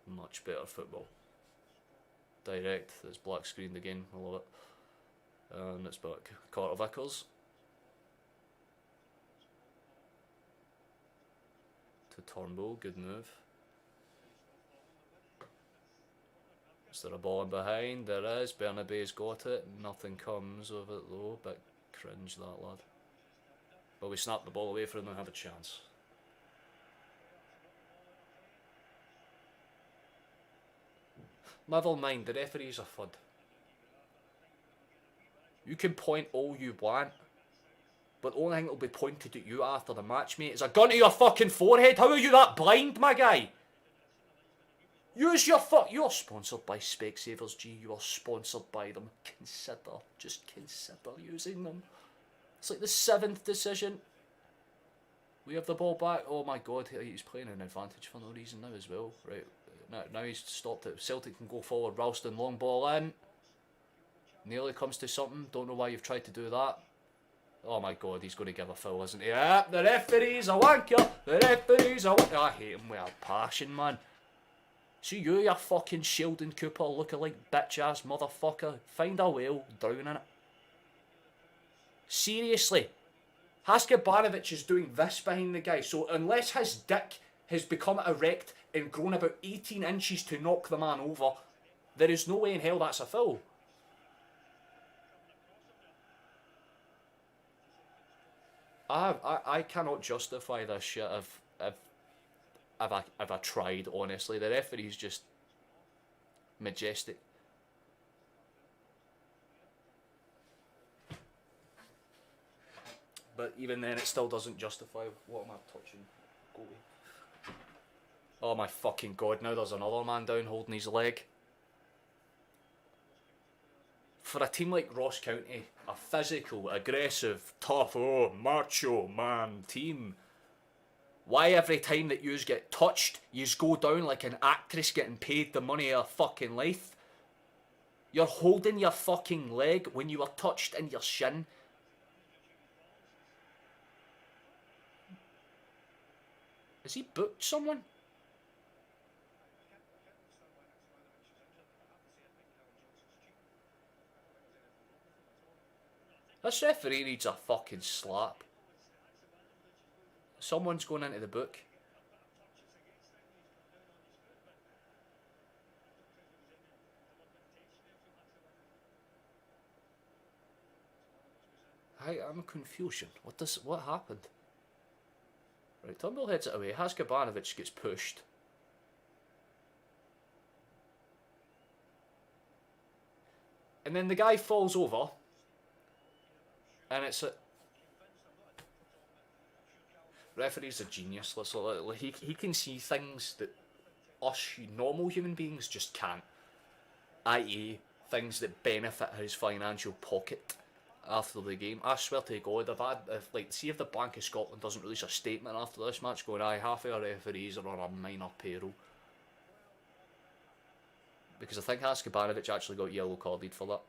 Much better football. Direct, it's black screened again, I love it. And it's back. Carter Vickers. To Turnbull, good move. Is there a ball in behind? There is. Bernabei's got it. Nothing comes of it though. Bit cringe that lad. But we snap the ball away from him and have a chance. Never mind, the referee's a fud. You can point all you want, but the only thing that'll be pointed at you after the match, mate, is a gun to your fucking forehead. How are you that blind, my guy? Use your You're sponsored by Specsavers, G. You are sponsored by them. Just consider using them. It's like the 7th decision. We have the ball back. Oh my god, he's playing an advantage for no reason now as well. Right. Now he's stopped it. Celtic can go forward. Ralston, long ball in. Nearly comes to something. Don't know why you've tried to do that. Oh my god, he's going to give a foul, isn't he? Yeah, the referee's a wanker. The referee's a wanker. I hate him with a passion, man. See you fucking Sheldon Cooper lookalike bitch ass motherfucker. Find a whale, drown in it. Seriously. Haskabanovic is doing this behind the guy, so unless his dick has become erect and grown about 18 inches to knock the man over, there is no way in hell that's a foul. I cannot justify this shit if I tried, honestly. The referee's just majestic. But even then, it still doesn't justify. What am I touching? Goalie. Oh my fucking god, now there's another man down holding his leg. For a team like Ross County, a physical, aggressive, tough, macho man team, why every time that yous get touched, yous go down like an actress getting paid the money of her fucking life? You're holding your fucking leg when you were touched in your shin. Has he booked someone? This referee needs a fucking slap. Someone's going into the book. I'm confusion. What happened? Right, Turnbull heads it away. Haskabanovic gets pushed. And then the guy falls over. And it's a... Referee's a genius. He can see things that us normal human beings just can't. I.e. things that benefit his financial pocket. after the game. I swear to God, see if the Bank of Scotland doesn't release a statement after this match going, aye, half of our referees are on a minor payroll. Because I think Haskabanovic actually got yellow carded for that.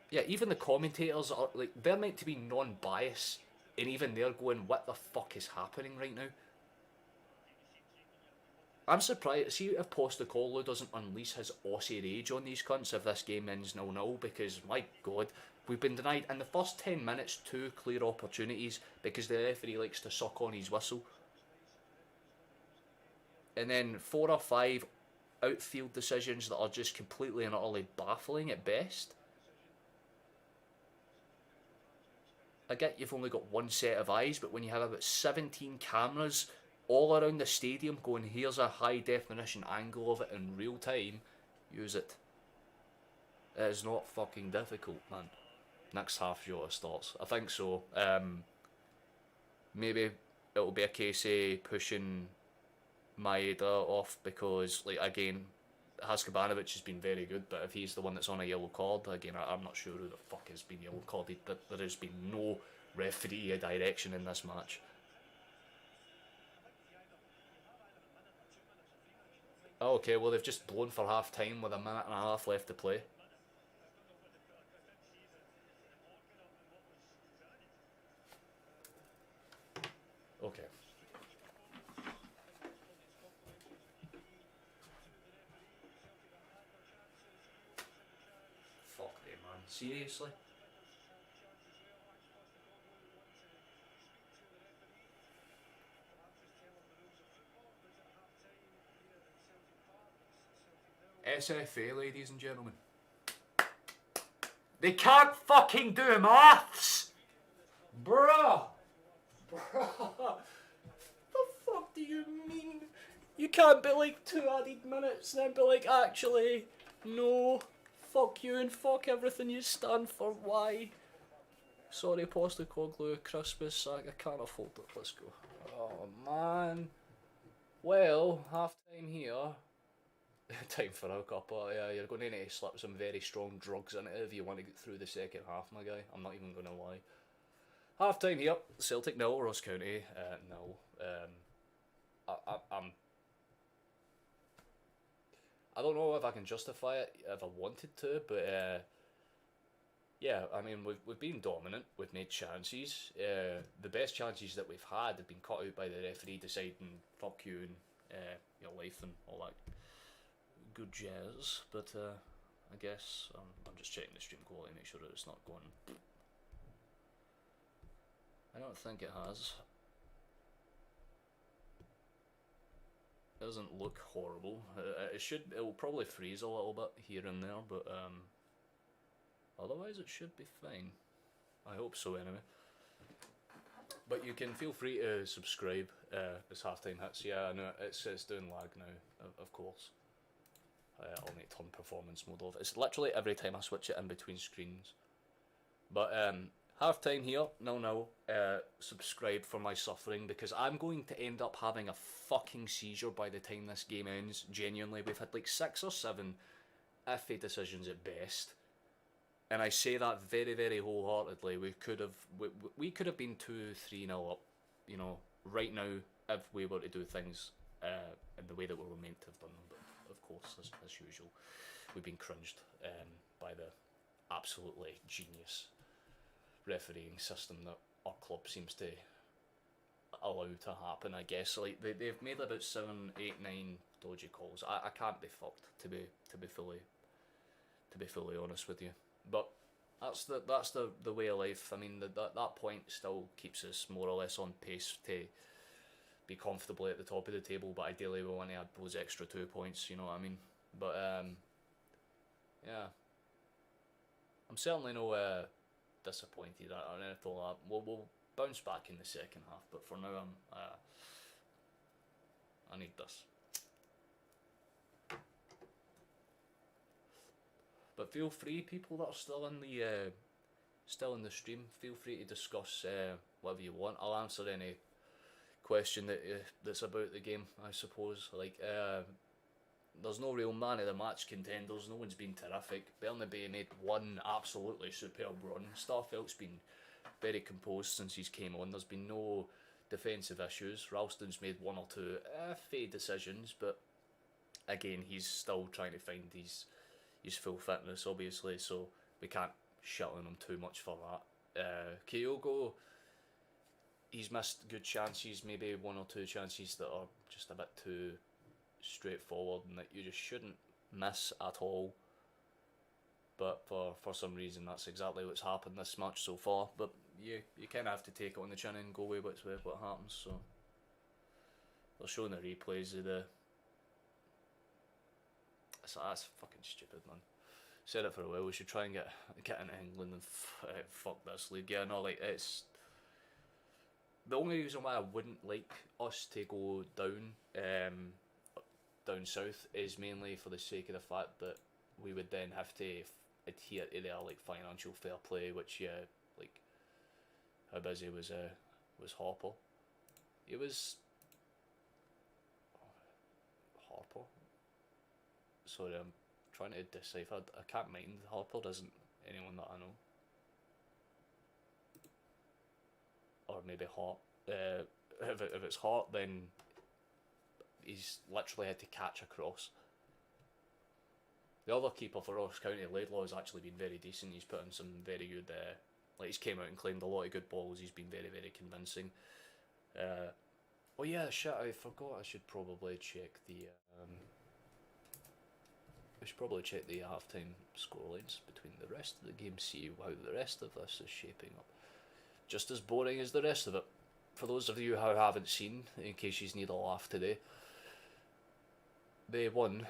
Yeah, even the commentators are like, they're meant to be non-biased, and even they're going, what the fuck is happening right now? I'm surprised. See if Postecoglou doesn't unleash his Aussie rage on these cunts if this game ends 0-0, because my God, we've been denied in the first 10 minutes 2 clear opportunities because the referee likes to suck on his whistle. And then 4 or 5 outfield decisions that are just completely and utterly baffling at best. I get you've only got one set of eyes, but when you have about 17 cameras all around the stadium going, here's a high definition angle of it in real time, use it. It is not fucking difficult, man. Next half Jota starts. I think so. Maybe it'll be a case of pushing Maeda off because, like, again, Haskabanovic has been very good, but if he's the one that's on a yellow card, again, I'm not sure who the fuck has been yellow carded. There has been no referee direction in this match. Oh, okay, well, they've just blown for half time with a minute and a half left to play. Okay. Fuck me, man. Seriously? SFA, ladies and gentlemen. They can't fucking do maths! Bruh! Bruh! The fuck do you mean? You can't be like 2 added minutes and then be like, actually, no, fuck you and fuck everything you stand for, why? Sorry, Postecoglou, Christmas, I can't afford it, let's go. Oh man. Well, half time here. Time for a cuppa, yeah, you're going to need to slip some very strong drugs in it if you want to get through the second half, my guy. I'm not even going to lie. Half time here, Celtic 0, Ross County 0. I don't know if I can justify it if I wanted to, but yeah, I mean, we've been dominant, we've made chances. The best chances that we've had have been cut out by the referee deciding, fuck you and your life and all that good jazz, but I guess I'm just checking the stream quality, make sure that it's not going. I don't think it has. It doesn't look horrible. It will probably freeze a little bit here and there, but otherwise it should be fine. I hope so anyway. But you can feel free to subscribe as halftime hits. Yeah, I know it's doing lag now, of course. I'll need turn performance mode off. It's literally every time I switch it in between screens. But half time here, no. Subscribe for my suffering because I'm going to end up having a fucking seizure by the time this game ends. Genuinely, we've had like 6 or 7 iffy decisions at best, and I say that very, very wholeheartedly. We could have been 2-3-0 up, you know, right now if we were to do things in the way that we were meant to have done them. But of course, as usual, we've been cringed by the absolutely genius refereeing system that our club seems to allow to happen. I guess like they've made about 7, 8, 9 dodgy calls. I can't be fucked to be fully honest with you. But that's the way of life. I mean that point still keeps us more or less on pace to be comfortably at the top of the table, but ideally we want to add those extra 2 points, you know what I mean? But yeah, I'm certainly no disappointed or anything like that. We'll bounce back in the second half, but for now I need this. But feel free, people that are still in the stream, feel free to discuss whatever you want. I'll answer any question that's about the game, I suppose. Like there's no real man of the match contenders. No one's been terrific. Bernabei made one absolutely superb run. Starfelt's been very composed since he's came on. There's been no defensive issues. Ralston's made one or two fade decisions, but again, he's still trying to find his full fitness, obviously, so we can't shit on him too much for that. Kyogo, he's missed good chances, maybe one or two chances that are just a bit too straightforward and that you just shouldn't miss at all. But for some reason, that's exactly what's happened this match so far. But you kind of have to take it on the chin and go with what happens. So they're showing the replays of the. So that's fucking stupid, man. Said it for a while. We should try and get into England and fuck this league. Yeah, no, like it's the only reason why I wouldn't like us to go down south is mainly for the sake of the fact that we would then have to adhere to their like financial fair play, which like how busy was Harper? It was Harper. Sorry, I'm trying to decipher. I can't mind. Harper isn't anyone that I know. Or maybe Hart. If it's Hart, then he's literally had to catch a cross. The other keeper for Ross County, Laidlaw, has actually been very decent. He's put in some very good. Like he's came out and claimed a lot of good balls. He's been very, very convincing. Oh yeah, shit! I forgot. I should probably check the. We should probably check the halftime scorelines between the rest of the game. See how the rest of this is shaping up. Just as boring as the rest of it. For those of you who haven't seen, in case you need a laugh today, they won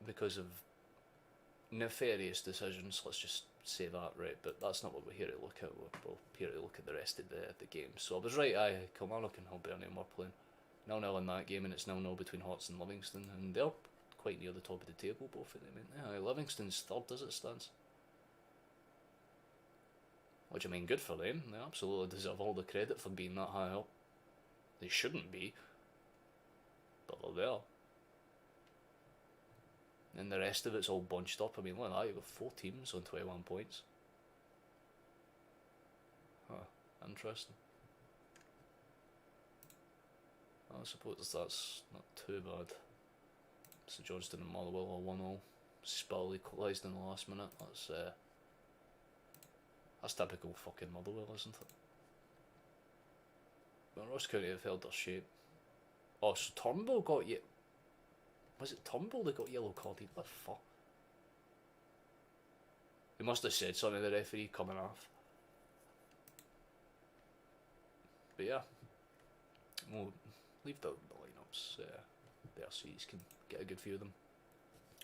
because of nefarious decisions. Let's just say that, right? But that's not what we're here to look at. We're here to look at the rest of the game. So I was right. Kilmarnock and Hibernian were playing 0-0 in that game, and it's 0-0 between Hearts and Livingston, and they're quite near the top of the table, both of them. Yeah, Livingston's third as it stands. Which, I mean, good for them. They absolutely deserve all the credit for being that high up. They shouldn't be, but they're there. And the rest of it's all bunched up. I mean, look at that, you've got 4 teams on 21 points. Huh, interesting. I suppose that's not too bad. St Johnstone and Motherwell are 1-1. Spill equalised in the last minute. That's typical fucking Motherwell, isn't it? But Ross County have held their shape. Oh, so Turnbull got was it Turnbull that got yellow carded? What the fuck? He must have said something to the referee coming off. But yeah, we'll leave the lineups there so you can get a good view of them.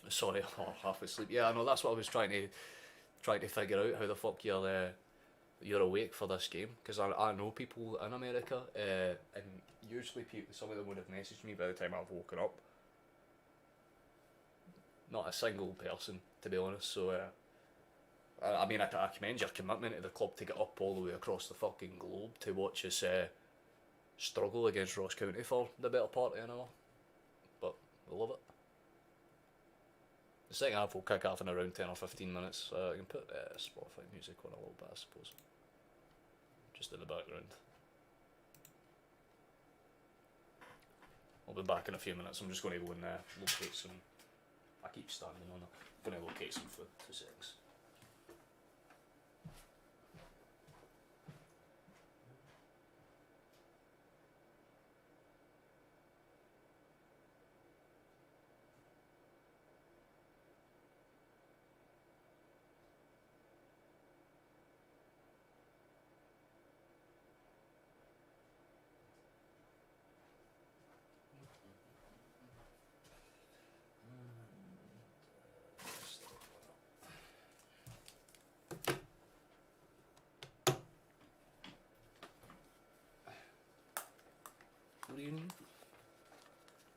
Sorry, I'm half asleep. Yeah, I know, that's what I was trying to figure out, how the fuck you're awake for this game, because I know people in America, and usually some of them would have messaged me by the time I've woken up. Not a single person, to be honest. So I mean, I commend your commitment to the club to get up all the way across the fucking globe to watch us struggle against Ross County for the better part of an hour. But we love it. The second half will kick off in around 10 or 15 minutes. I can put Spotify music on a little bit, I suppose. Just in the background. I'll be back in a few minutes. I'm just going to go and locate some. I keep standing on it. I'm going to locate some food. 2 seconds.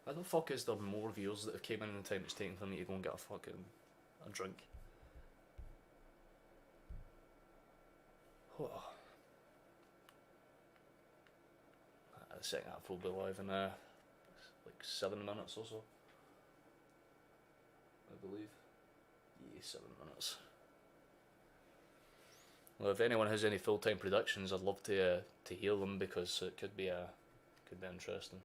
How the fuck is there more viewers that have came in the time it's taken for me to go and get a drink? Oh. The second half will be live in like 7 minutes or so. I believe. Yeah, 7 minutes. Well, if anyone has any full-time predictions, I'd love to hear them, because it could be interesting.